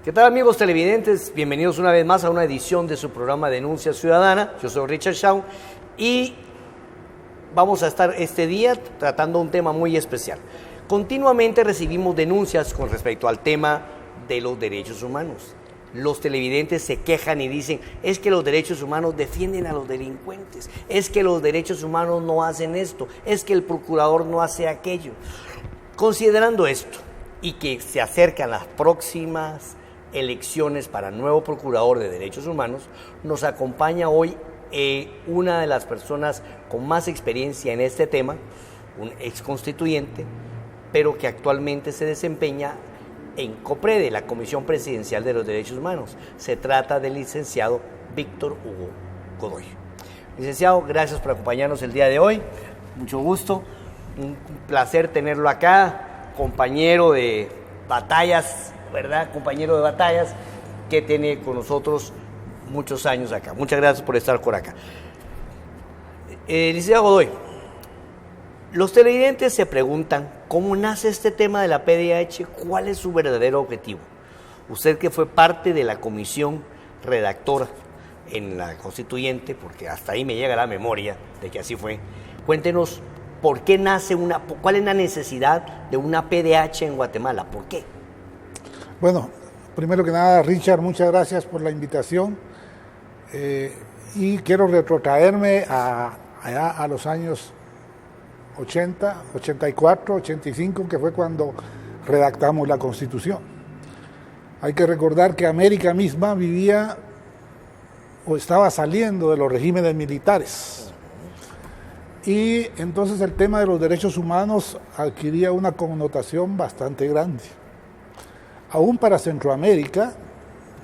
¿Qué tal, amigos televidentes? Bienvenidos una vez más a una edición de su programa Denuncia Ciudadana. Yo soy Richard Shaw y vamos a estar este día tratando un tema muy especial. Continuamente recibimos denuncias con respecto al tema de los derechos humanos. Los televidentes se quejan y dicen, es que los derechos humanos defienden a los delincuentes, es que los derechos humanos no hacen esto, es que el procurador no hace aquello. Considerando esto y que se acercan las próximas elecciones para nuevo procurador de derechos humanos, nos acompaña hoy una de las personas con más experiencia en este tema, un ex constituyente, pero que actualmente se desempeña en COPREDE, la Comisión Presidencial de los Derechos Humanos. Se trata del licenciado Víctor Hugo Godoy. Licenciado, gracias por acompañarnos el día de hoy. Mucho gusto, un placer tenerlo acá, compañero de batallas, ¿verdad? Compañero de batallas que tiene con nosotros muchos años acá. Muchas gracias por estar por acá. Licenciado Godoy, los televidentes se preguntan cómo nace este tema de la PDH, cuál es su verdadero objetivo. Usted que fue parte de la comisión redactora en la constituyente, porque hasta ahí me llega la memoria de que así fue, cuéntenos por qué nace cuál es la necesidad de una PDH en Guatemala, ¿por qué? Bueno, primero que nada, Richard, muchas gracias por la invitación y quiero retrotraerme a los años 80, 84, 85, que fue cuando redactamos la Constitución. Hay que recordar que América misma vivía o estaba saliendo de los regímenes militares. Y entonces el tema de los derechos humanos adquiría una connotación bastante grande. Aún para Centroamérica,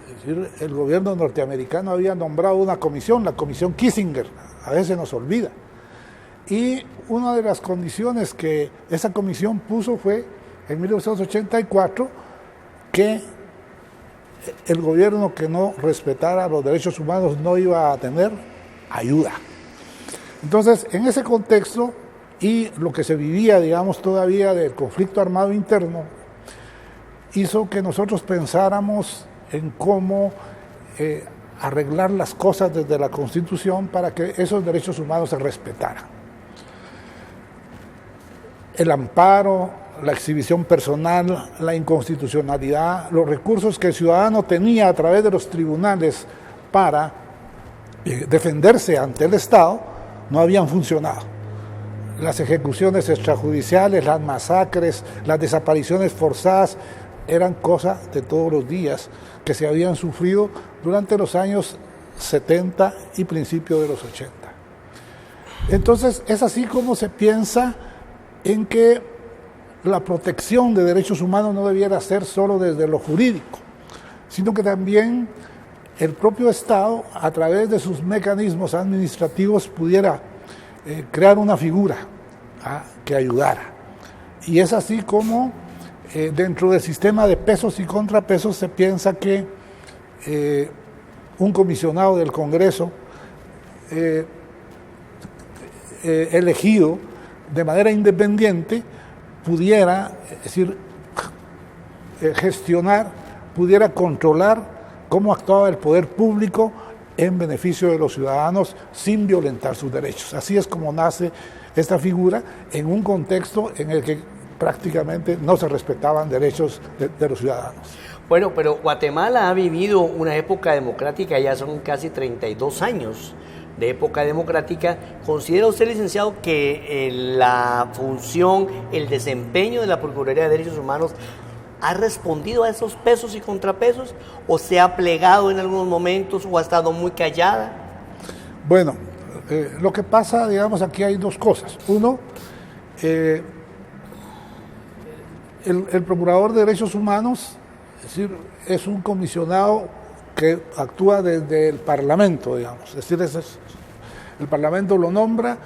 es decir, el gobierno norteamericano había nombrado una comisión, la Comisión Kissinger, a veces nos olvida. Y una de las condiciones que esa comisión puso fue, en 1984, que el gobierno que no respetara los derechos humanos no iba a tener ayuda. Entonces, en ese contexto, y lo que se vivía, digamos, todavía del conflicto armado interno, hizo que nosotros pensáramos en cómo arreglar las cosas desde la Constitución para que esos derechos humanos se respetaran. El amparo, la exhibición personal, la inconstitucionalidad, los recursos que el ciudadano tenía a través de los tribunales para defenderse ante el Estado, no habían funcionado. Las ejecuciones extrajudiciales, las masacres, las desapariciones forzadas, eran cosas de todos los días que se habían sufrido durante los años 70 y principios de los 80. Entonces, es así como se piensa en que la protección de derechos humanos no debiera ser solo desde lo jurídico, sino que también el propio Estado, a través de sus mecanismos administrativos, pudiera crear una figura que ayudara. Y es así como dentro del sistema de pesos y contrapesos se piensa que un comisionado del Congreso elegido de manera independiente pudiera, es decir, gestionar, pudiera controlar cómo actuaba el poder público en beneficio de los ciudadanos sin violentar sus derechos. Así es como nace esta figura en un contexto en el que prácticamente no se respetaban derechos de los ciudadanos. Bueno, pero Guatemala ha vivido una época democrática, ya son casi 32 años de época democrática. ¿Considera usted, licenciado, que la función, el desempeño de la Procuraduría de Derechos Humanos ha respondido a esos pesos y contrapesos, o se ha plegado en algunos momentos, o ha estado muy callada? Bueno, lo que pasa, digamos, aquí hay dos cosas. Uno, el Procurador de Derechos Humanos, es decir, es un comisionado que actúa desde el Parlamento, digamos. Es decir, el Parlamento lo nombra,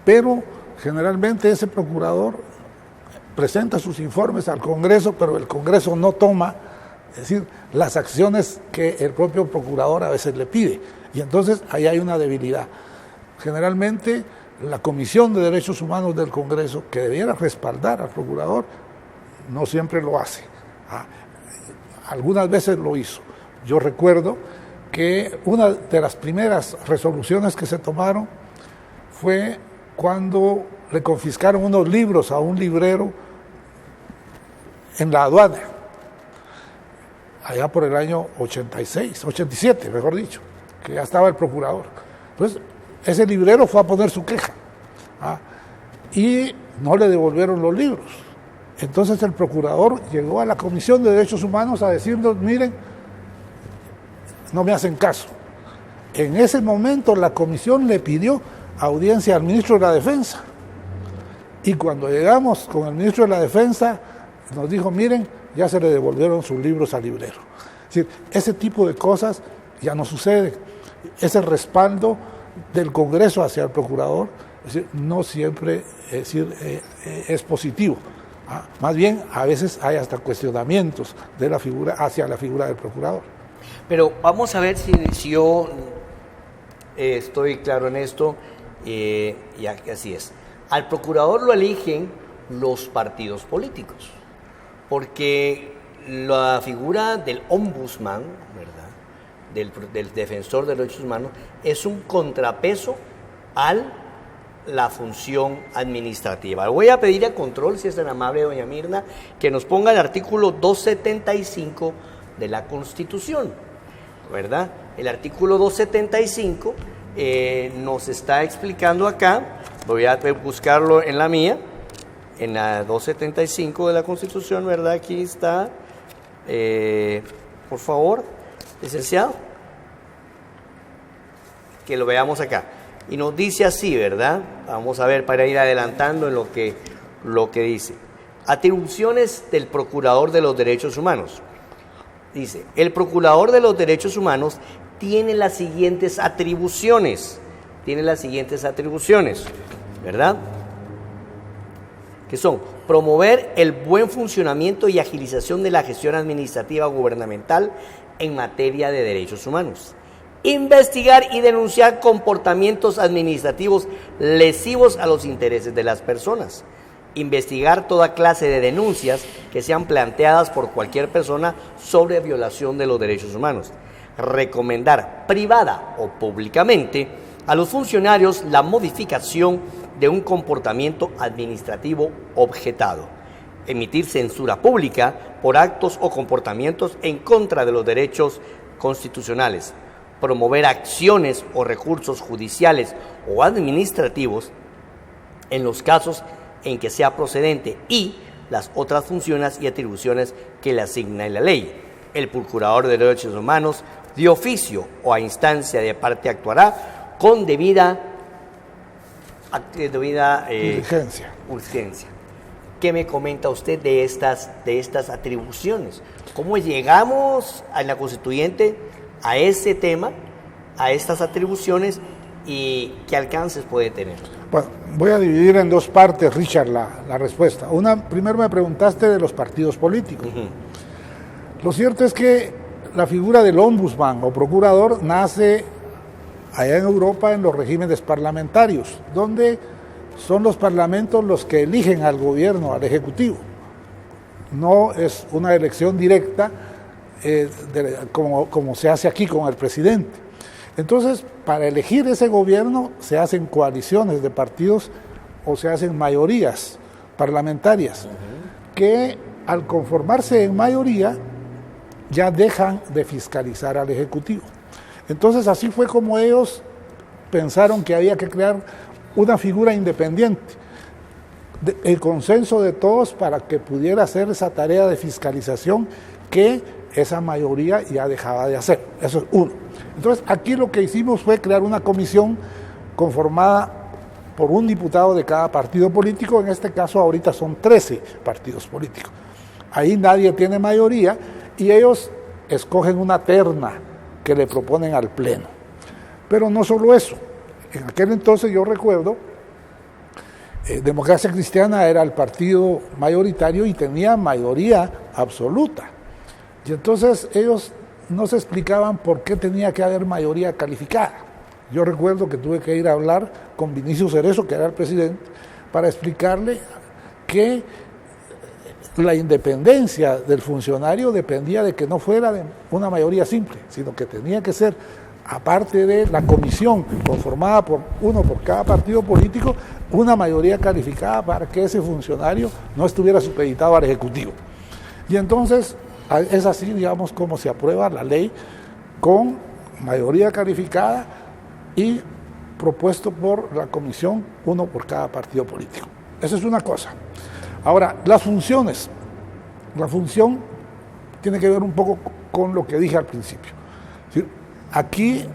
pero generalmente ese procurador presenta sus informes al Congreso, pero el Congreso no toma, es decir, las acciones que el propio procurador a veces le pide. Y entonces ahí hay una debilidad. Generalmente la Comisión de Derechos Humanos del Congreso, que debiera respaldar al procurador, no siempre lo hace. algunas veces lo hizo. Yo recuerdo que una de las primeras resoluciones que se tomaron fue cuando le confiscaron unos libros a un librero en la aduana, allá por el año 86, 87, mejor dicho, que ya estaba el procurador. Entonces, ese librero fue a poner su queja, y no le devolvieron los libros. Entonces el procurador llegó a la Comisión de Derechos Humanos a decirnos, miren, no me hacen caso. En ese momento la comisión le pidió audiencia al ministro de la Defensa. Y cuando llegamos con el ministro de la Defensa, nos dijo, miren, ya se le devolvieron sus libros al librero. Es decir, ese tipo de cosas ya no sucede. Ese respaldo del Congreso hacia el procurador, es decir, no siempre es positivo. Más bien, a veces hay hasta cuestionamientos de la figura hacia la figura del procurador. Pero vamos a ver si yo estoy claro en esto, y así es. Al procurador lo eligen los partidos políticos, porque la figura del ombudsman, ¿verdad?, del defensor de los derechos humanos, es un contrapeso a la función administrativa. Voy a pedir a control, si es tan amable, doña Mirna, que nos ponga el artículo 275 de la Constitución, ¿verdad? El artículo 275 nos está explicando acá, voy a buscarlo en la mía, en la 275 de la Constitución, ¿verdad? Aquí está, por favor, licenciado, que lo veamos acá. Y nos dice así, ¿verdad? Vamos a ver para ir adelantando en lo que dice. Atribuciones del Procurador de los Derechos Humanos. Dice, el Procurador de los Derechos Humanos tiene las siguientes atribuciones. ¿Verdad? Que son promover el buen funcionamiento y agilización de la gestión administrativa gubernamental en materia de derechos humanos. Investigar y denunciar comportamientos administrativos lesivos a los intereses de las personas. Investigar toda clase de denuncias que sean planteadas por cualquier persona sobre violación de los derechos humanos. Recomendar privada o públicamente a los funcionarios la modificación de un comportamiento administrativo objetado. Emitir censura pública por actos o comportamientos en contra de los derechos constitucionales. Promover acciones o recursos judiciales o administrativos en los casos en que sea procedente y las otras funciones y atribuciones que le asigna la ley. El Procurador de Derechos Humanos, de oficio o a instancia de parte, actuará con debida urgencia. ¿Qué me comenta usted de estas atribuciones? ¿Cómo llegamos a la Constituyente a ese tema, a estas atribuciones, y qué alcances puede tener? Bueno, voy a dividir en dos partes, Richard, la respuesta. Primero me preguntaste de los partidos políticos. Lo cierto es que la figura del ombudsman o procurador nace allá en Europa en los regímenes parlamentarios, donde son los parlamentos los que eligen al gobierno, al ejecutivo. No es una elección directa como se hace aquí con el presidente. Entonces, para elegir ese gobierno se hacen coaliciones de partidos o se hacen mayorías parlamentarias, que al conformarse en mayoría ya dejan de fiscalizar al Ejecutivo. Entonces, así fue como ellos pensaron que había que crear una figura independiente, el consenso de todos para que pudiera hacer esa tarea de fiscalización que esa mayoría ya dejaba de hacer. Eso es uno. Entonces, aquí lo que hicimos fue crear una comisión conformada por un diputado de cada partido político. En este caso, ahorita son 13 partidos políticos. Ahí nadie tiene mayoría y ellos escogen una terna que le proponen al Pleno. Pero no solo eso. En aquel entonces yo recuerdo, Democracia Cristiana era el partido mayoritario y tenía mayoría absoluta. Y entonces ellos no se explicaban por qué tenía que haber mayoría calificada. Yo recuerdo que tuve que ir a hablar con Vinicio Cerezo, que era el presidente, para explicarle que la independencia del funcionario dependía de que no fuera de una mayoría simple, sino que tenía que ser, aparte de la comisión conformada por uno por cada partido político, una mayoría calificada para que ese funcionario no estuviera supeditado al Ejecutivo. Y entonces es así, digamos, como se aprueba la ley con mayoría calificada y propuesto por la comisión, uno por cada partido político. Esa es una cosa. Ahora, las funciones. La función tiene que ver un poco con lo que dije al principio. ¿Sí? Aquí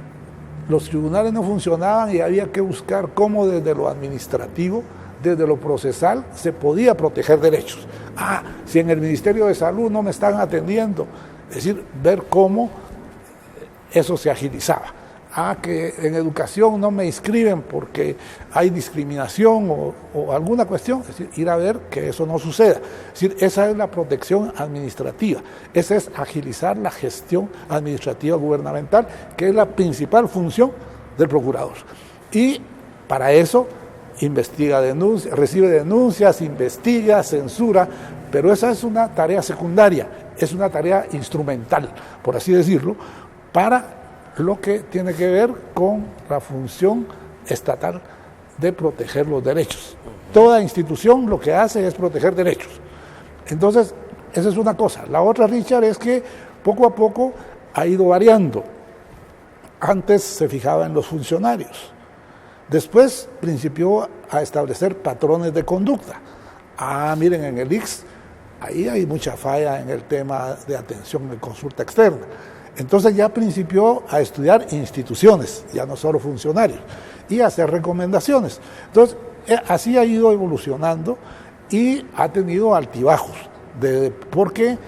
los tribunales no funcionaban y había que buscar cómo desde lo administrativo, desde lo procesal, se podía proteger derechos. Si en el Ministerio de Salud no me están atendiendo, es decir, ver cómo eso se agilizaba. Que en educación no me inscriben porque hay discriminación o alguna cuestión, es decir, ir a ver que eso no suceda. Es decir, esa es la protección administrativa, esa es agilizar la gestión administrativa gubernamental, que es la principal función del procurador. Y para eso investiga denuncias, recibe denuncias, investiga, censura, pero esa es una tarea secundaria, es una tarea instrumental, por así decirlo, para lo que tiene que ver con la función estatal de proteger los derechos. Toda institución lo que hace es proteger derechos. Entonces, esa es una cosa. La otra, Richard, es que poco a poco ha ido variando. Antes se fijaba en los funcionarios. Después principió a establecer patrones de conducta. Miren, en el ICS, ahí hay mucha falla en el tema de atención de consulta externa. Entonces ya principió a estudiar instituciones, ya no solo funcionarios, y a hacer recomendaciones. Entonces, así ha ido evolucionando y ha tenido altibajos, porque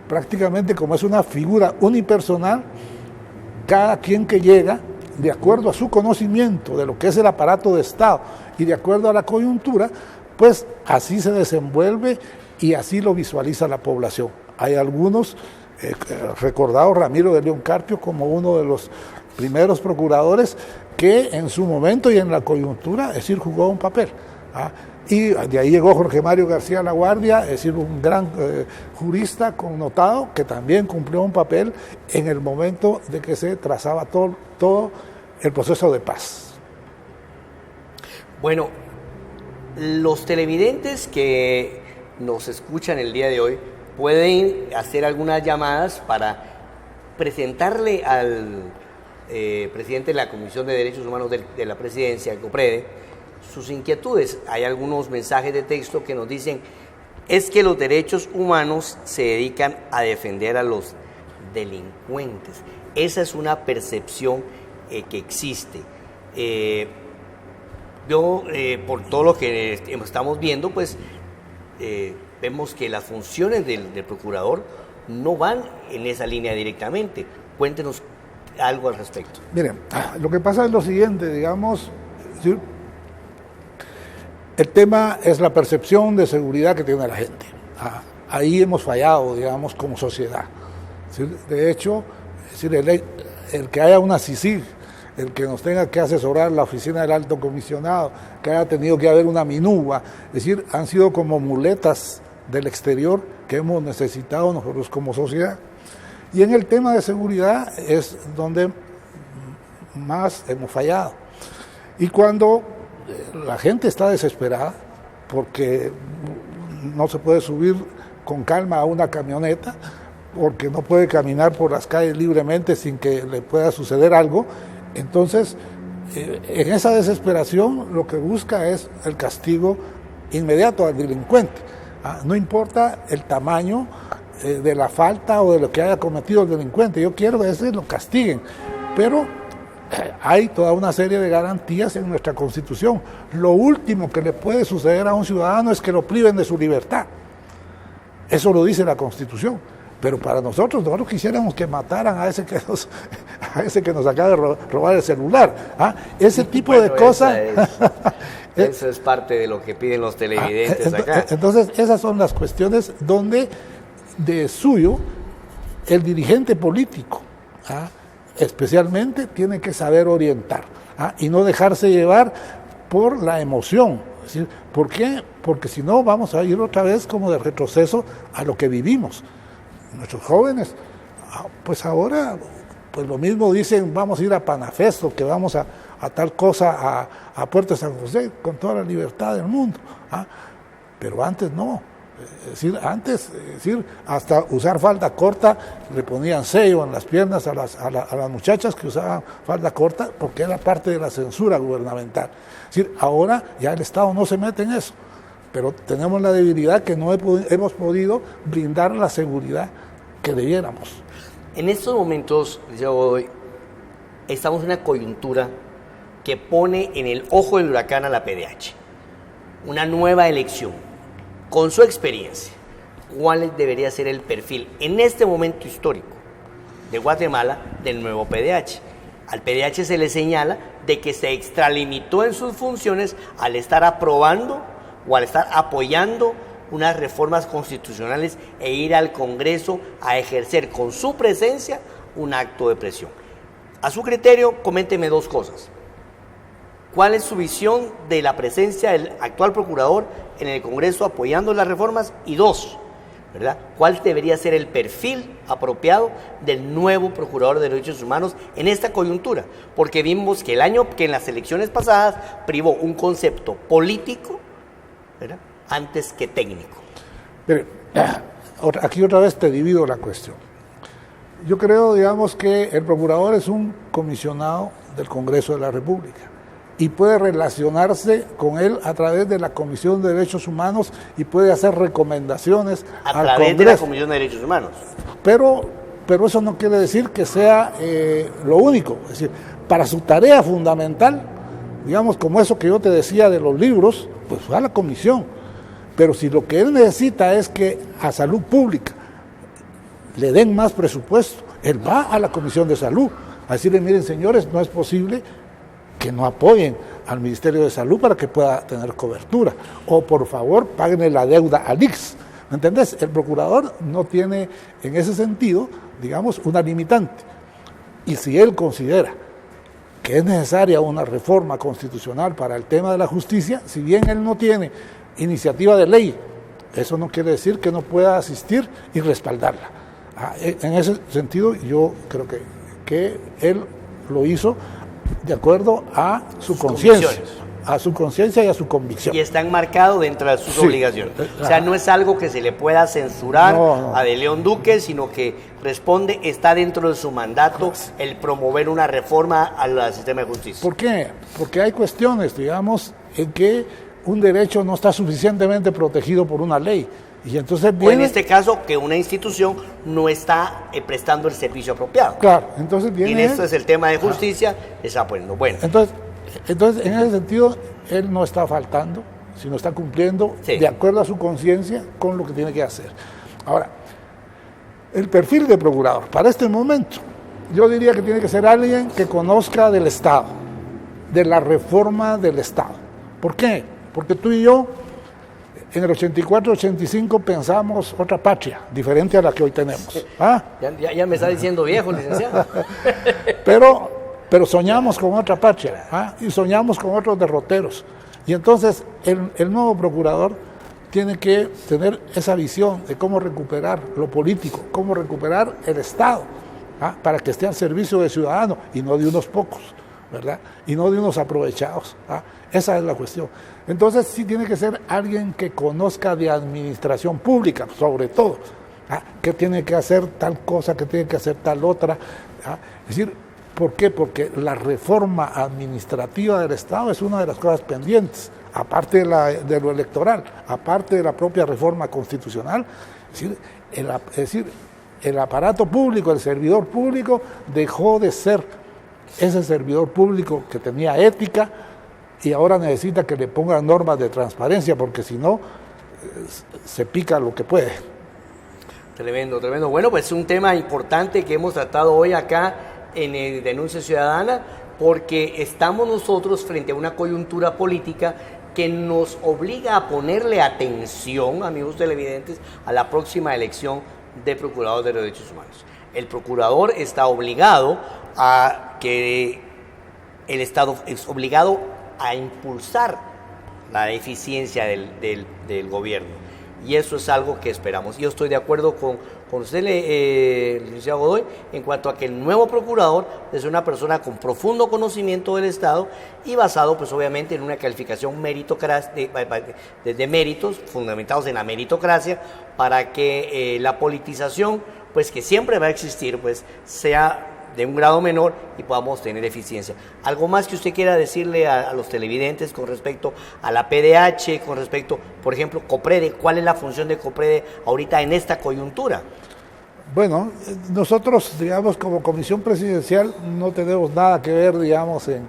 prácticamente como es una figura unipersonal, cada quien que llega, de acuerdo a su conocimiento de lo que es el aparato de Estado y de acuerdo a la coyuntura, pues así se desenvuelve y así lo visualiza la población. Hay algunos recordado Ramiro de León Carpio como uno de los primeros procuradores que en su momento y en la coyuntura, es decir, jugó un papel. Y de ahí llegó Jorge Mario García Laguardia, es decir, un gran jurista connotado que también cumplió un papel en el momento de que se trazaba todo el proceso de paz. Bueno, los televidentes que nos escuchan el día de hoy pueden hacer algunas llamadas para presentarle al presidente de la Comisión de Derechos Humanos de la Presidencia, el COPREDE, sus inquietudes. Hay algunos mensajes de texto que nos dicen, es que los derechos humanos se dedican a defender a los delincuentes. Esa es una percepción que existe. Por todo lo que estamos viendo, pues vemos que las funciones del procurador no van en esa línea directamente. Cuéntenos algo al respecto. Miren, lo que pasa es lo siguiente, digamos, ¿sí? El tema es la percepción de seguridad que tiene la gente. Ahí hemos fallado, digamos, como sociedad. ¿Sí? De hecho, es decir, el que haya una CICIG, el que nos tenga que asesorar la oficina del alto comisionado, que haya tenido que haber una MINUVA, es decir, han sido como muletas del exterior que hemos necesitado nosotros como sociedad. Y en el tema de seguridad es donde más hemos fallado. Y cuando la gente está desesperada porque no se puede subir con calma a una camioneta, porque no puede caminar por las calles libremente sin que le pueda suceder algo, entonces en esa desesperación lo que busca es el castigo inmediato al delincuente. No importa el tamaño de la falta o de lo que haya cometido el delincuente, yo quiero que ese lo castiguen, pero hay toda una serie de garantías en nuestra Constitución. Lo último que le puede suceder a un ciudadano es que lo priven de su libertad. Eso lo dice la Constitución. Pero para nosotros quisiéramos que mataran a ese que nos acaba de robar el celular. Ese tipo de cosas. Eso es parte de lo que piden los televidentes acá. Entonces, esas son las cuestiones donde de suyo el dirigente político, especialmente, tiene que saber orientar y no dejarse llevar por la emoción. Es decir, ¿por qué? Porque si no vamos a ir otra vez como de retroceso a lo que vivimos. Nuestros jóvenes, pues ahora, pues lo mismo dicen, vamos a ir a Panafesto, que vamos a tal cosa, a Puerto San José, con toda la libertad del mundo. Pero antes no. Es decir, antes, hasta usar falda corta, le ponían sello en las piernas a las muchachas que usaban falda corta, porque era parte de la censura gubernamental. Es decir, ahora ya el Estado no se mete en eso, pero tenemos la debilidad que no hemos podido brindar la seguridad que debiéramos. En estos momentos, estamos en una coyuntura que pone en el ojo del huracán a la PDH. Una nueva elección. Con su experiencia, ¿cuál debería ser el perfil en este momento histórico de Guatemala del nuevo PDH? Al PDH se le señala de que se extralimitó en sus funciones al estar aprobando o al estar apoyando unas reformas constitucionales e ir al Congreso a ejercer con su presencia un acto de presión. A su criterio, coménteme dos cosas. ¿Cuál es su visión de la presencia del actual procurador en el Congreso apoyando las reformas? Y dos, ¿verdad? ¿Cuál debería ser el perfil apropiado del nuevo procurador de derechos humanos en esta coyuntura? Porque vimos que en las elecciones pasadas privó un concepto político, ¿verdad?, antes que técnico. Pero, aquí otra vez te divido la cuestión. Yo creo, digamos, que el procurador es un comisionado del Congreso de la República y puede relacionarse con él a través de la Comisión de Derechos Humanos y puede hacer recomendaciones al Congreso. A través de la Comisión de Derechos Humanos. Pero eso no quiere decir que sea lo único. Es decir, para su tarea fundamental, digamos, como eso que yo te decía de los libros, pues va a la comisión. Pero si lo que él necesita es que a salud pública le den más presupuesto, él va a la Comisión de Salud a decirle, miren señores, no es posible que no apoyen al Ministerio de Salud para que pueda tener cobertura. O por favor, páguenle la deuda al ICS. ¿Me entendés? El procurador no tiene en ese sentido, digamos, una limitante. Y si él considera que es necesaria una reforma constitucional para el tema de la justicia, si bien él no tiene iniciativa de ley, eso no quiere decir que no pueda asistir y respaldarla. En ese sentido, yo creo que él lo hizo de acuerdo a su conciencia, y a su convicción. Y está enmarcado dentro de sus obligaciones. O sea, no es algo que se le pueda censurar a De León Duque, sino que está dentro de su mandato el promover una reforma al sistema de justicia. ¿Por qué? Porque hay cuestiones, digamos, en que un derecho no está suficientemente protegido por una ley. Y entonces o en este caso, que una institución no está prestando el servicio apropiado. Claro, entonces viene... Y en esto es el tema de justicia, está poniendo bueno. Entonces, en ese sentido, él no está faltando, sino está cumpliendo de acuerdo a su conciencia con lo que tiene que hacer. Ahora, el perfil de procurador, para este momento, yo diría que tiene que ser alguien que conozca del Estado, de la reforma del Estado. ¿Por qué? Porque tú y yo, en el 84-85 pensamos otra patria, diferente a la que hoy tenemos. Ya me está diciendo viejo, licenciado. Pero soñamos con otra patria, y soñamos con otros derroteros. Y entonces el nuevo procurador tiene que tener esa visión de cómo recuperar lo político, cómo recuperar el Estado, para que esté al servicio del ciudadano y no de unos pocos, ¿verdad? Y no de unos aprovechados. Esa es la cuestión. Entonces sí tiene que ser alguien que conozca de administración pública, sobre todo, que tiene que hacer tal cosa, que tiene que hacer tal otra. Es decir, ¿por qué? Porque la reforma administrativa del Estado es una de las cosas pendientes, aparte de lo electoral, aparte de la propia reforma constitucional. Es decir, el aparato público, el servidor público, dejó de ser ese servidor público que tenía ética, y ahora necesita que le pongan normas de transparencia, porque si no, se pica lo que puede. Tremendo, tremendo. Bueno, pues es un tema importante que hemos tratado hoy acá en Denuncia Ciudadana, porque estamos nosotros frente a una coyuntura política que nos obliga a ponerle atención, amigos televidentes, a la próxima elección de Procurador de Derechos Humanos. El procurador está obligado el Estado es obligado a impulsar la eficiencia del gobierno. Y eso es algo que esperamos. Yo estoy de acuerdo con usted, licenciado Godoy, en cuanto a que el nuevo procurador es una persona con profundo conocimiento del Estado y basado, pues obviamente, en una calificación de méritos fundamentados en la meritocracia, para que la politización, pues que siempre va a existir, pues sea de un grado menor y podamos tener eficiencia. ¿Algo más que usted quiera decirle a los televidentes con respecto a la PDH, con respecto, por ejemplo, COPREDE? ¿Cuál es la función de COPREDE ahorita en esta coyuntura? Bueno, nosotros, digamos, como Comisión Presidencial no tenemos nada que ver, digamos, en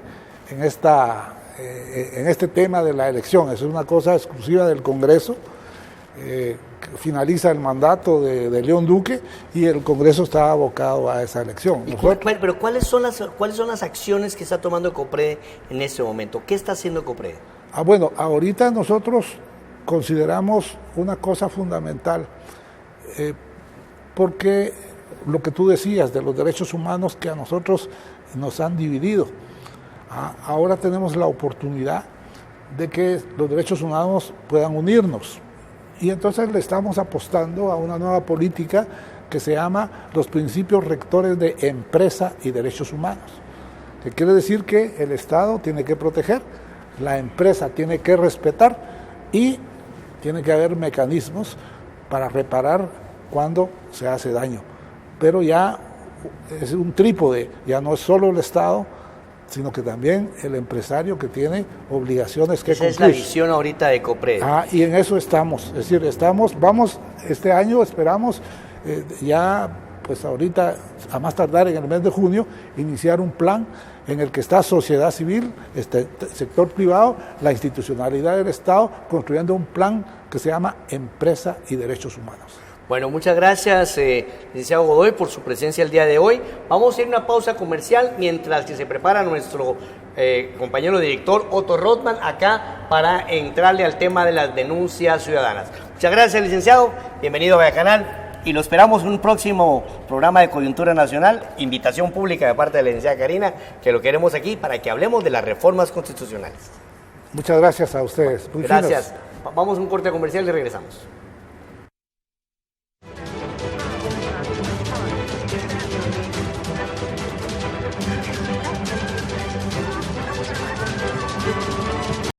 este tema de la elección. Es una cosa exclusiva del Congreso. Finaliza el mandato de León Duque y el Congreso está abocado a esa elección. Pero ¿cuáles son las acciones que está tomando COPREDE en este momento? ¿Qué está haciendo COPREDE? Bueno, ahorita nosotros consideramos una cosa fundamental, porque lo que tú decías de los derechos humanos que a nosotros nos han dividido, ahora tenemos la oportunidad de que los derechos humanos puedan unirnos. Y entonces le estamos apostando a una nueva política que se llama los principios rectores de empresa y derechos humanos, que quiere decir que el Estado tiene que proteger, la empresa tiene que respetar y tiene que haber mecanismos para reparar cuando se hace daño. Pero ya es un trípode, ya no es solo el Estado, sino que también el empresario que tiene obligaciones que cumplir. Esa es la visión ahorita de COPREDE. Y en eso estamos, es decir, este año esperamos ya, pues ahorita, a más tardar en el mes de junio, iniciar un plan en el que está sociedad civil, sector privado, la institucionalidad del Estado, construyendo un plan que se llama Empresa y Derechos Humanos. Bueno, muchas gracias, licenciado Godoy, por su presencia el día de hoy. Vamos a ir a una pausa comercial mientras que se prepara nuestro compañero director Otto Rothman acá para entrarle al tema de las denuncias ciudadanas. Muchas gracias, licenciado. Bienvenido a Viacanal y lo esperamos en un próximo programa de Coyuntura Nacional. Invitación pública de parte de la licenciada Karina, que lo queremos aquí para que hablemos de las reformas constitucionales. Muchas gracias a ustedes. Gracias. Vamos a un corte comercial y regresamos.